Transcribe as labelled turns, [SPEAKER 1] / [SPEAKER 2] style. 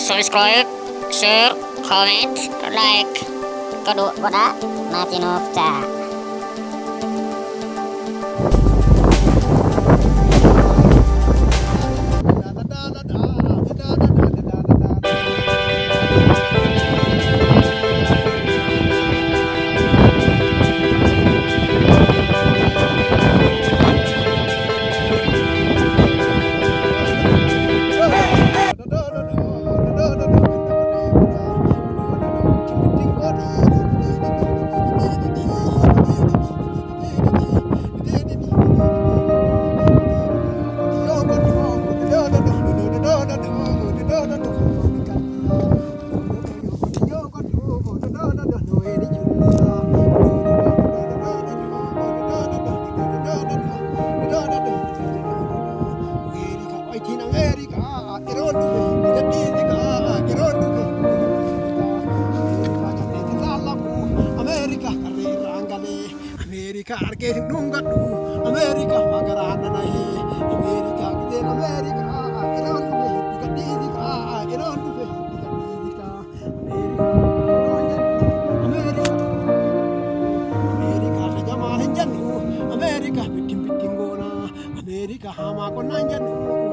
[SPEAKER 1] subscribe, share, comment, like, kudu godha mati nufta.
[SPEAKER 2] America arge nunga du America magarana nahi America giden America iron du digadi ka iron du digadi ka America America la jama hanjanu America bitim bitim gona America hama ko nanjanu